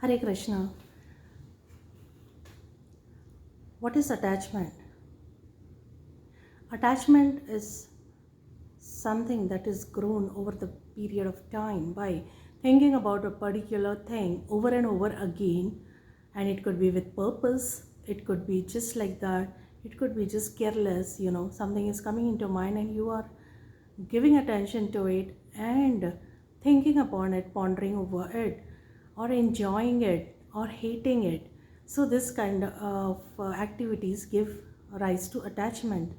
Hare Krishna. What is attachment? Attachment is something that is grown over the period of time by thinking about a particular thing over and over again, and it could be with purpose, it could be just like that, it could be just careless, something is coming into mind and you are giving attention to it and thinking upon it, pondering over it, or enjoying it, or hating it. So, this kind of activities give rise to attachment.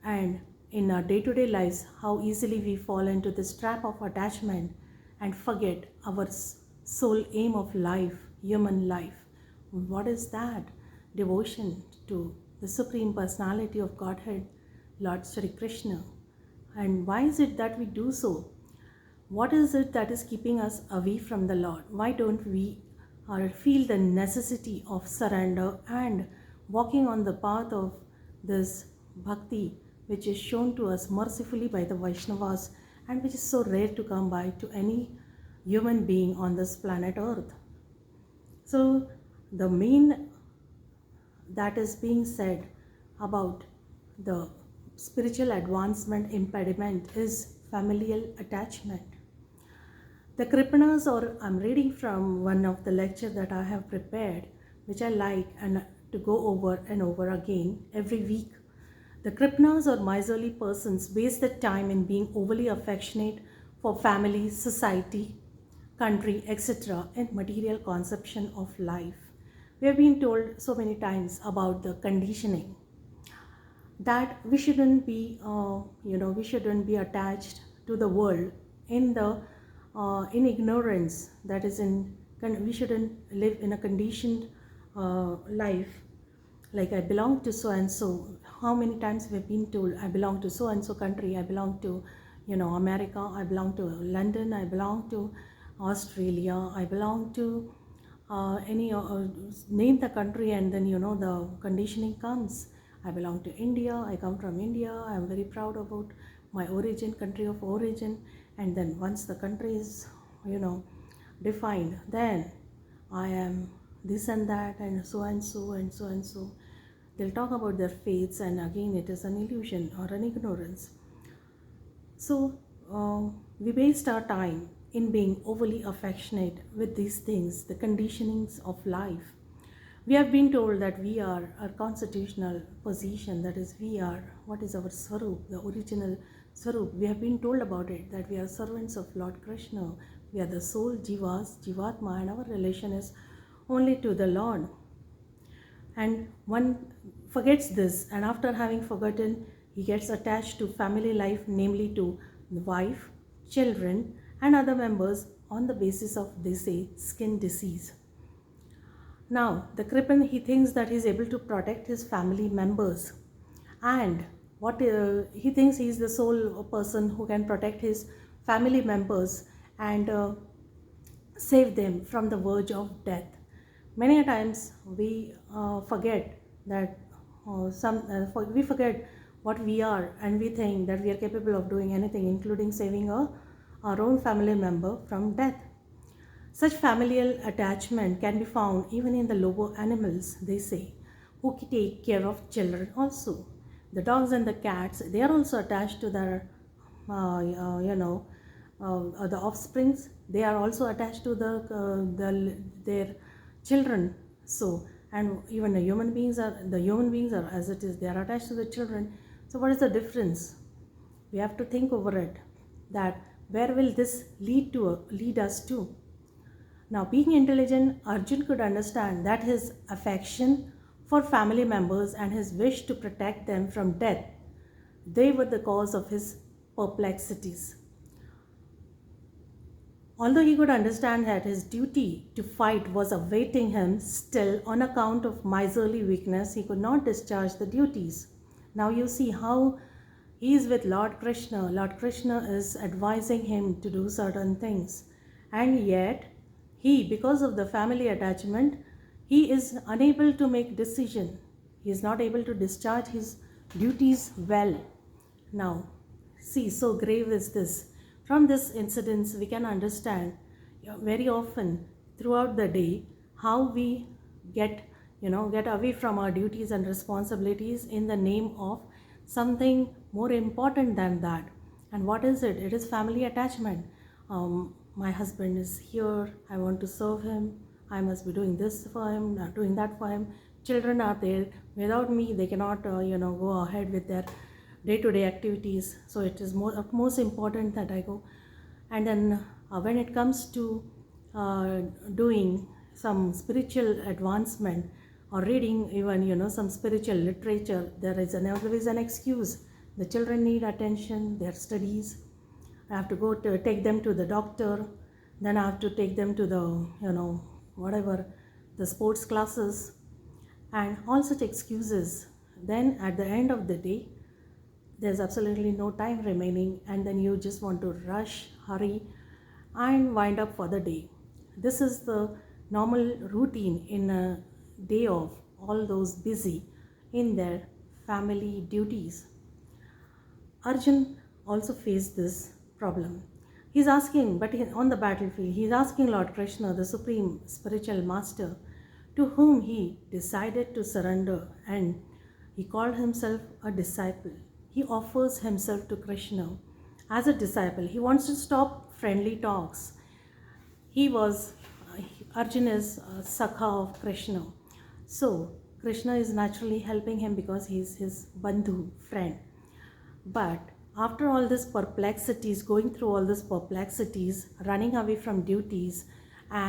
And in our day to day lives, how easily we fall into this trap of attachment and forget our sole aim of life, human life. What is that? Devotion to the Supreme Personality of Godhead, Lord Shri Krishna. And why is it that we do so? What is it that is keeping us away from the Lord? Why don't we feel the necessity of surrender and walking on the path of this bhakti, which is shown to us mercifully by the Vaishnavas and which is so rare to come by to any human being on this planet Earth? So, the main that is being said about the spiritual advancement impediment is familial attachment. The Kripanas, or I'm reading from one of the lectures that I have prepared, which I like and to go over and over again every week. The Kripanas, or miserly persons, waste their time in being overly affectionate for family, society, country, etc., and material conception of life. We have been told so many times about the conditioning that we shouldn't be, we shouldn't be attached to the world in ignorance. That is, we shouldn't live in a conditioned life. Like, I belong to so and so. How many times we've been told, I belong to so and so country, I belong to, America, I belong to London, I belong to Australia, I belong to name the country, and then the conditioning comes. I belong to India, I come from India, I am very proud about my origin, country of origin. And then once the country is defined, then I am this and that and so and so and so and so. They'll talk about their faiths, and again it is an illusion or an ignorance. So we waste our time in being overly affectionate with these things, the conditionings of life. We have been told that we are our constitutional position, that is, we are, what is our Swarup, the original Swarup. We have been told about it, that we are servants of Lord Krishna. We are the soul, Jivas, Jivatma, and our relation is only to the Lord. And one forgets this, and after having forgotten, he gets attached to family life, namely to the wife, children, and other members on the basis of, they say, skin disease. Now, the Kripan, he thinks that he is able to protect his family members, and he thinks he is the sole person who can protect his family members and save them from the verge of death. Many times we forget that we forget what we are, and we think that we are capable of doing anything, including saving our own family member from death. Such familial attachment can be found even in the lower animals, they say, who take care of children also. The dogs and the cats, they are also attached to their, the offsprings. They are also attached to their children. So, and even the human beings are as it is. They are attached to the children. So, what is the difference? We have to think over it. That where will this lead us to? Now, being intelligent, Arjun could understand that his affection for family members and his wish to protect them from death, they were the cause of his perplexities. Although he could understand that his duty to fight was awaiting him, still, on account of miserly weakness, he could not discharge the duties. Now you see how he is with Lord Krishna. Lord Krishna is advising him to do certain things, and yet he, because of the family attachment, he is unable to make decision. He is not able to discharge his duties well. Now, see, so grave is this. From this incidents, we can understand very often throughout the day, how we get, get away from our duties and responsibilities in the name of something more important than that. And what is it? It is family attachment. My husband is here, I want to serve him, I must be doing this for him, not doing that for him. Children are there, without me they cannot go ahead with their day-to-day activities, so it is most important that I go. And then when it comes to doing some spiritual advancement or reading even some spiritual literature, there is always an excuse. The children need attention, their studies, I have to go to take them to the doctor, then I have to take them to the whatever, the sports classes, and all such excuses. Then at the end of the day, there's absolutely no time remaining, and then you just want to rush, hurry, and wind up for the day. This is the normal routine in a day of all those busy in their family duties. Arjun also faced this problem. He's asking, but on the battlefield, he's asking Lord Krishna, the supreme spiritual master, to whom he decided to surrender, and he called himself a disciple. He offers himself to Krishna as a disciple. He wants to stop friendly talks. He was, Arjun is a Sakha of Krishna. So Krishna is naturally helping him because he's his Bandhu, friend. But after all these perplexities, going through all these perplexities, running away from duties,